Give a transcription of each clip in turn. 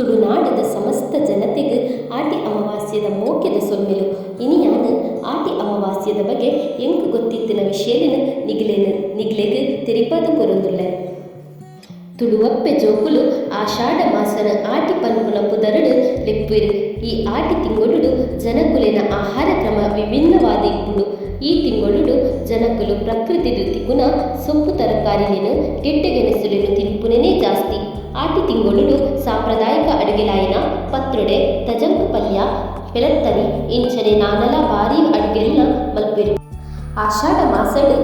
ತುಳುನಾಡದ ಸಮಸ್ತ ಜನತೆಗೆ ಆಟಿ ಅಮಾವಾಸ್ಯದ ಮೋಕ್ಯದ ಸೊಲ್ಮೆಲು ಇನಿಯಾನು ಆಟಿ ಅಮಾವಾಸ್ಯದ ಬಗ್ಗೆ ಎಂಕು ಗೊತ್ತಿತ್ತಿನ ವಿಷಯಲಿನ ನಿಗ್ಲೆಗ್ ತೆರಿಪಾದು ಕೊರೊಂದುಲ್ಲೆ. ತುಳುವಪ್ಪೆ ಜೋಕುಲು ಆಷಾಢ ಮಾಸನ ಆಟಿ ಪನ್ಪುನ ಪುದರಡು ಲೆಪ್ಪುವೆರು. ಈ ಆಟಿ ತಿಂಗೊಳುಡು ಜನಕುಲಿನ ಆಹಾರ ಕ್ರಮ ವಿಭಿನ್ನವಾದ ಇಪ್ಪುಡು. ಈ ತಿಂಗೊಳುಡು ಜನಕುಲು ಪ್ರಕೃತಿಡು ತಿಗುನ ಸೊಪ್ಪು ತರಕಾರಿಲಿನ ಗೆಡ್ಡೆಗೆಣಸುಲಿನ ತಿನ್ಪುನೆನೇ ಜಾಸ್ತಿ. ಆಟಿ ತಿಂಗೊಳುಡು ಸಾಂಪ್ರದಾಯಿಕ ಅಡುಗೆಲಾಯಿನ ಪತ್ರೊಡೆ ತಜಂಕು ಪಲ್ಯ ಬೆಳತ್ತರಿ ಇಂಚನೆ ನಾನಲ ಬಾರಿ ಅಡುಗೆಲ್ಲ ಮಲ್ಪೆರು. ಆಷಾಢ ಮಾಸಡ್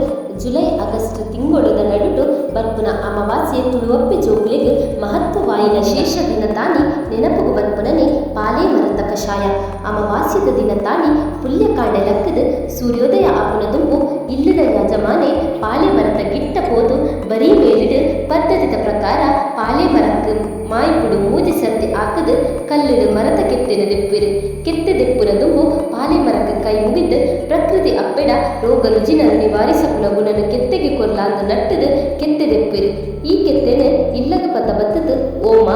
ಜುಲೈ ಆಗಸ್ಟ್ ತಿಂಗೊಳುದ ನಡುಟು ಬರ್ಪುನ ಅಮಾವಾಸ್ಯೆ ತುಳುವಪ್ಪೆ ಜೋಗುಲೆಗ್ ಮಹತ್ವವಾಯಿನ ಶೇಷ ದಿನ ತಾನಿ ನೆನಪುಗು ಬರ್ಪುನನೆ ಪಾಲೆ ಮರದ ಕಷಾಯ. ಅಮಾವಾಸ್ಯದ ದಿನ ತಾನಿ ಪುಲ್ಯಕಾಂಡೆ ಲಕ್ಕದ ಸೂರ್ಯೋದಯ ಆಪುನ ದುಂಬು ಇಲ್ಲದ ಯಜಮಾನೆ ಪಾಲೆ ಮರದ ಗಿಟ್ಟ ಪೋದು ಬರೀ ಮೇಲಿಡು ಪದ್ಧತಿದ ಪ್ರಕಾರ ಪಾಲೆ ಮರಕ್ಕೆ ಮಾಯ್ಪುಡು ಮೂಜಿ ಸರ್ತಿ ಆಕದು ಕಲ್ಲಿಡು ಮರದ ಕೆತ್ತಿನ ದೆಪ್ಪಿರು. ಕೆತ್ತೆ ದೆಪ್ಪುನ ದುಂಬು ಪಾಲೆ ಮರಕ್ಕೆ ಕೈ ಮುಗಿದು ಪ್ರಕೃತಿ ಅಪ್ಪೆಡ ರೋಗ ರುಜಿನ ನಿವಾರಿಸಪುನ ಗುಣನ ಕೆತ್ತೆಗೆ ಕೊರ್ಲಾಂದು ನಟ್ಟದು ಕೆತ್ತೆ ದೆಪ್ಪಿರು. ಈ ಕೆತ್ತೆನ ಇಲ್ಲಗ ಪದ ಬತ್ತದು ಓಮ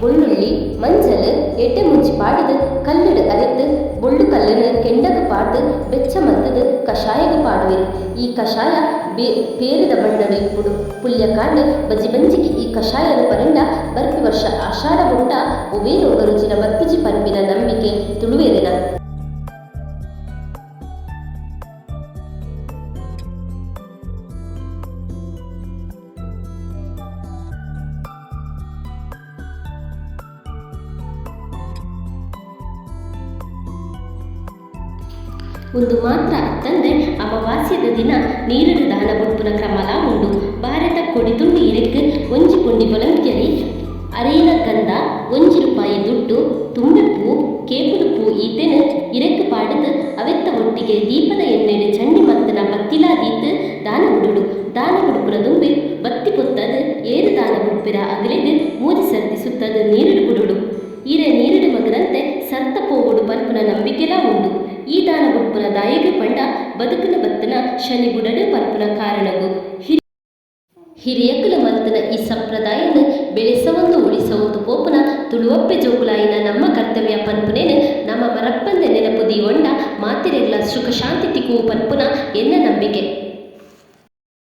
ಬೆಳ್ಳುಳ್ಳಿ ಮಂಜಲ್ ಎಡ್ಡೆ ಮುಂಚಿ ಪಾಡದು ಕಲ್ಲಿಡು ಅರೆದು ಬೊಳ್ಳು ಕಲ್ಲನ್ನು ಕೆಂಡಗ ಪಾಡ್ದು ಬೆಚ್ಚ ಮಲ್ತದು ಕಷಾಯಗ ಪಾಡುವಿರು. ಈ ಕಷಾಯ ಪೇರಿದ ಬಣ್ಣಡು ಇಪ್ಪುಡು. ಪುಲ್ಯಕಾಂಡ ಬಜಿ ಬಂಜಿಗೆ ಈ ಕಷಾಯದ ಪರಂಡ ಬರ್ಪಿ ವರ್ಷ ಆಷಾಢ ಬುಟ್ಟ ಒವೇ ರೋಗ ರುಚಿನ ಬರ್ಪಿಜಿ ಪನ್ಪಿನ ನಂಬಿಕೆ ತುಳುವೆರಿನ. ಒಂದು ಮಾತ್ರ ಅತ್ತಂದ್ರೆ ಅಮಾವಾಸ್ಯದ ದಿನ ನೀರಿಡು ದಾನ ಬೊಡ್ಪುನ ಕ್ರಮಲ ಉಂಡು. ಭಾರತ ಕೊಡಿದುಂಡು ಇರೆಕ್ ಒಂಜಿ ಪುಂಡಿ ಬೊಲಂಕ್ಯರಿ ಅರೇನ ಗಂಧ ₹1 ದುಡ್ಡು ತುಂಬೆಪ್ಪು ಕೇಪುಲು ಪೂ ಈತೆನು ಇರೆಕ್ ಪಾಡದು ಅವೆತ್ತ ಒಟ್ಟಿಗೆ ದೀಪದ ಎಣ್ಣೆಡು ಚಂಡಿ ಮತ್ತನ ಬತ್ತಿಲಾ ದೀತು ದಾನ ಬುಡುಡು. ದಾನ ಬುಡುಪುನ ದುಂಬಿ ಬತ್ತಿ ಪೊತ್ತದು ಏರು ದಾನ ಬುಡ್ಪಿರ ಅಗಲಿಗೆ ಮೂಜಿ ಸರ್ತಿ ಸುತ್ತದು ನೀರಿಡು ಬುಡುಡು. ಈರೆ ನೀರಿಡು ಮಗನಂತೆ ಸರ್ತ ಪೋಗುಡು ಪನ್ಪುನ ನಂಬಿಕೆಲ ಉಂಡು. ಈ ದಾನ ಬುಡ್ಪುನ ದಾಯಿಗೆ ಪಂಡ ಬದುಕುನ ಬತ್ತನ ಶನಿ ಬುಡಡು ಪನ್ಪುನ ಕಾರಣಗು ಹಿರಿಯಕುಲ ಮಲ್ತನ ಈ ಸಂಪ್ರದಾಯನ ಬೆಳೆಸವನ್ನು ಉಳಿಸವಂದು ಪೋಪುನ ತುಳುವಪ್ಪೆ ಜೋಗುಲಾಯಿನ ನಮ್ಮ ಕರ್ತವ್ಯ ಪನ್ಪುನೇನು ನಮ್ಮ ಮರಪ್ಪಂದೆ ನೆನಪು ದೀವೊಂಡ ಮಾತಿರೆಗ್ಲ ಸುಖ ಶಾಂತಿ ತಿಕ್ಕುವು ಪನ್ಪುನ ಎನ್ನ ನಂಬಿಕೆ.